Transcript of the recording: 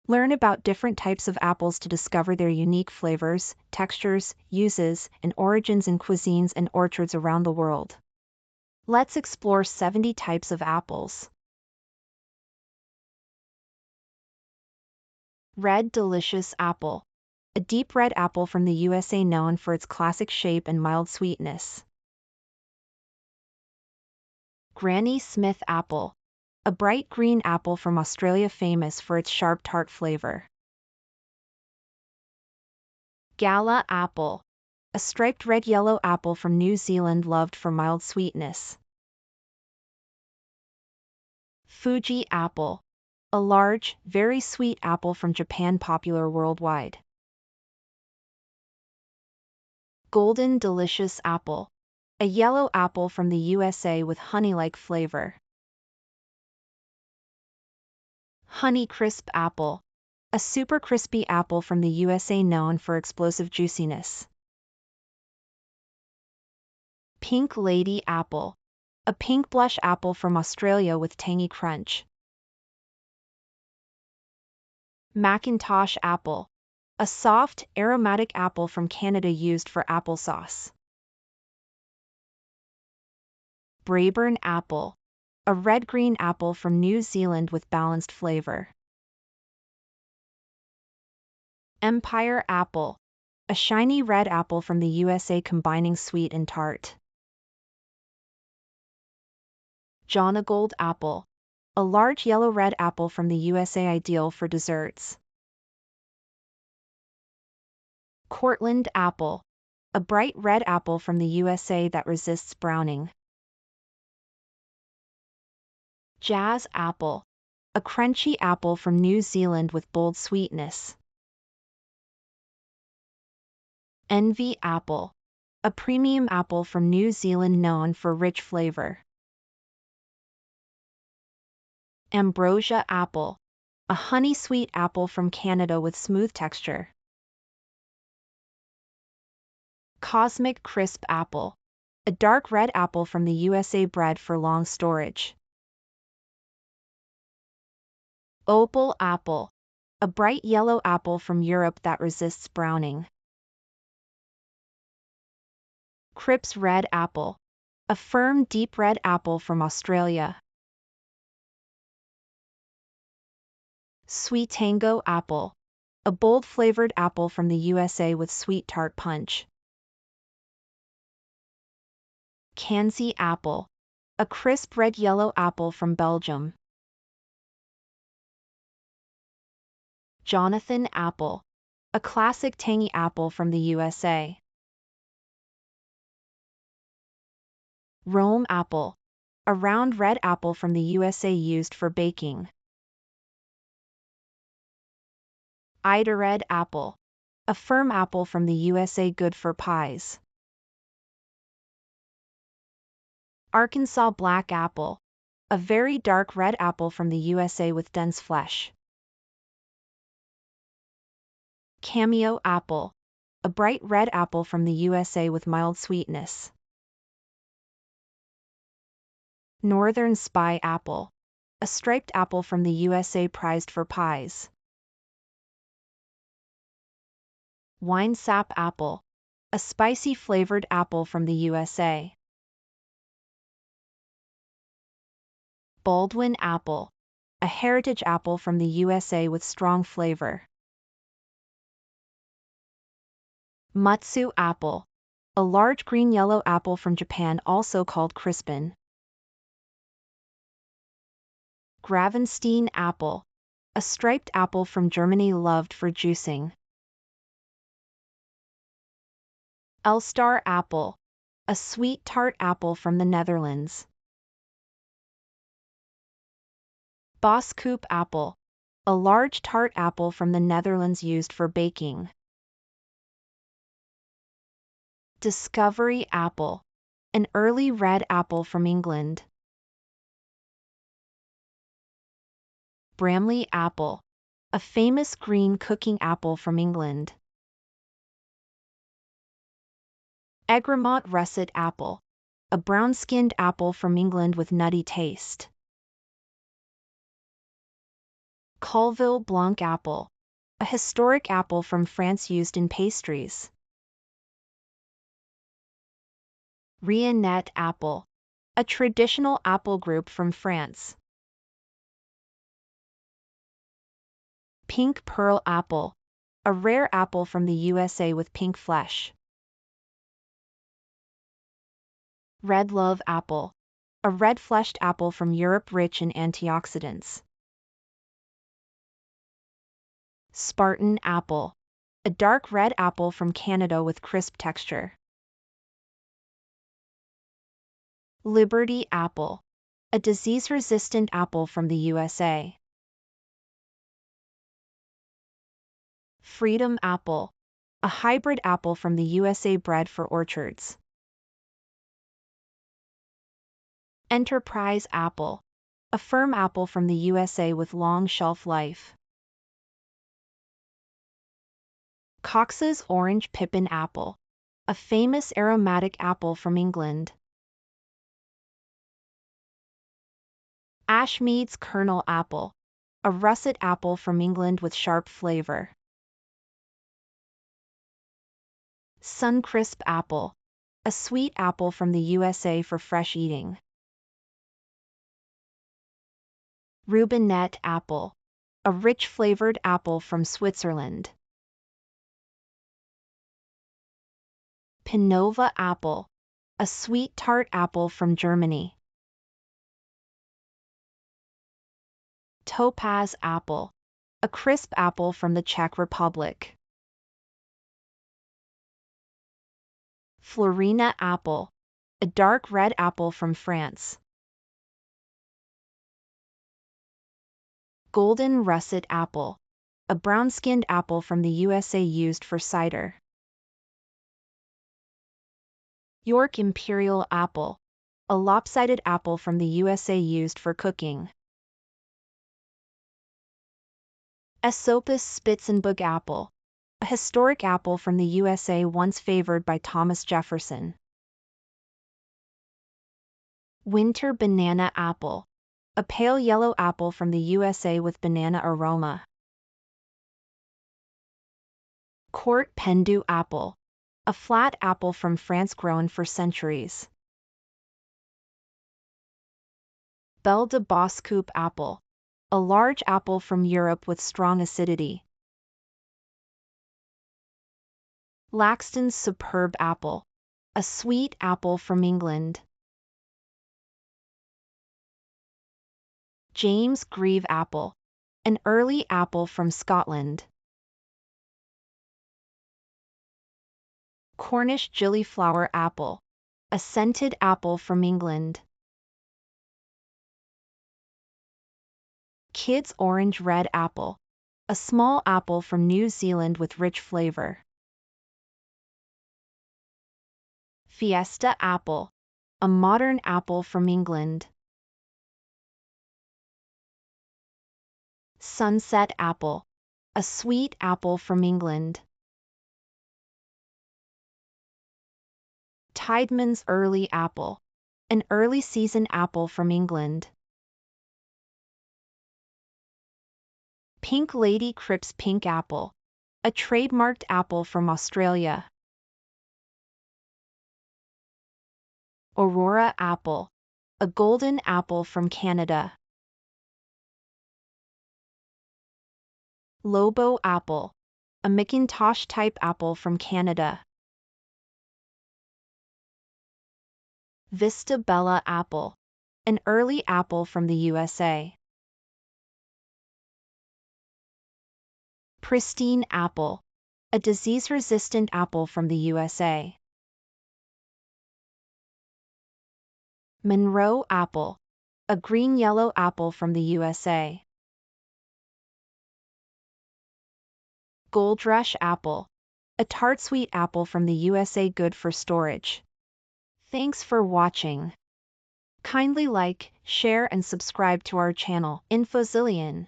Learn about different types of apples to discover their unique flavors, textures, uses, and origins in cuisines and orchards around the world. Let's explore 70 types of apples. Red Delicious Apple. A deep red apple from the USA known for its classic shape and mild sweetness. Granny Smith Apple. A bright green apple from Australia famous for its sharp tart flavor. Gala Apple. A striped red-yellow apple from New Zealand loved for mild sweetness. Fuji Apple. A large, very sweet apple from Japan popular worldwide. Golden Delicious Apple. A yellow apple from the USA with honey-like flavor. Honey Crisp Apple. A super crispy apple from the USA known for explosive juiciness. Pink Lady Apple. A pink blush apple from Australia with tangy crunch. Macintosh Apple. A soft, aromatic apple from Canada used for applesauce. Braeburn Apple. A red-green apple from New Zealand with balanced flavor. Empire Apple. A shiny red apple from the USA combining sweet and tart. Jonagold Apple. A large yellow-red apple from the USA ideal for desserts. Cortland Apple. A bright red apple from the USA that resists browning. Jazz Apple. A crunchy apple from New Zealand with bold sweetness. Envy Apple. A premium apple from New Zealand known for rich flavor. Ambrosia Apple. A honey-sweet apple from Canada with smooth texture. Cosmic Crisp Apple. A dark red apple from the USA bred for long storage. Opal Apple. A bright yellow apple from Europe that resists browning. Cripps Red Apple. A firm, deep red apple from Australia. SweeTango Apple. A bold flavored apple from the USA with sweet tart punch. Kanzi Apple. A crisp red-yellow apple from Belgium. Jonathan Apple. A classic tangy apple from the USA. Rome Apple. A round red apple from the USA used for baking. Idared Apple. A firm apple from the USA good for pies. Arkansas Black Apple. A very dark red apple from the USA with dense flesh. Cameo Apple. A bright red apple from the USA with mild sweetness. Northern Spy Apple. A striped apple from the USA prized for pies. Winesap Apple. A spicy flavored apple from the USA. Baldwin Apple. A heritage apple from the USA with strong flavor. Mutsu Apple. A large green-yellow apple from Japan also called crispin. Gravenstein Apple. A striped apple from Germany loved for juicing. Elstar Apple. A sweet tart apple from the Netherlands. Boskoop Apple. A large tart apple from the Netherlands used for baking. Discovery Apple. An early red apple from England. Bramley Apple. A famous green cooking apple from England. Egremont Russet Apple. A brown-skinned apple from England with nutty taste. Colville Blanc Apple, a historic apple from France used in pastries. Reinette Apple, a traditional apple group from France. Pink Pearl Apple, a rare apple from the USA with pink flesh. Redlove Apple, a red-fleshed apple from Europe rich in antioxidants. Spartan Apple, a dark red apple from Canada with crisp texture. Liberty Apple, a disease-resistant apple from the USA. Freedom Apple, a hybrid apple from the USA bred for orchards. Enterprise Apple, a firm apple from the USA with long shelf life. Cox's Orange Pippin Apple, a famous aromatic apple from England. Ashmead's Kernel Apple, a russet apple from England with sharp flavor. Suncrisp Apple, a sweet apple from the USA for fresh eating. Rubinette Apple, a rich flavored apple from Switzerland. Pendu Apple, a sweet tart apple from Germany. Topaz Apple, a crisp apple from the Czech Republic. Reinette Apple, a dark red apple from France. Golden Russet Apple, a brown-skinned apple from the USA used for cider. York Imperial Apple, a lopsided apple from the USA used for cooking. Esopus Spitzenburg Apple, a historic apple from the USA once favored by Thomas Jefferson. Winter Banana Apple, a pale yellow apple from the USA with banana aroma. Court Pendu Apple, a flat apple from France grown for centuries. Belle de Boscoupe Apple, a large apple from Europe with strong acidity. Laxton's Superb Apple, a sweet apple from England. James Grieve Apple, an early apple from Scotland. Cornish Gilliflower Apple, a scented apple from England. Kidd's Orange Red Apple, a small apple from New Zealand with rich flavor. Fiesta Apple, a modern apple from England. Sunset Apple, a sweet apple from England. Tideman's Early Apple, an early season apple from England. Pink Lady Cripps Pink Apple, a trademarked apple from Australia. Aurora Apple, a golden apple from Canada. Lobo Apple, a Macintosh-type apple from Canada. Vista Bella Apple, an early apple from the USA. Pristine Apple, a disease-resistant apple from the USA. Monroe Apple, a green-yellow apple from the USA. Gold Rush Apple, a tart sweet apple from the USA good for storage. Thanks for watching. Kindly like, share and subscribe to our channel, Infozillion.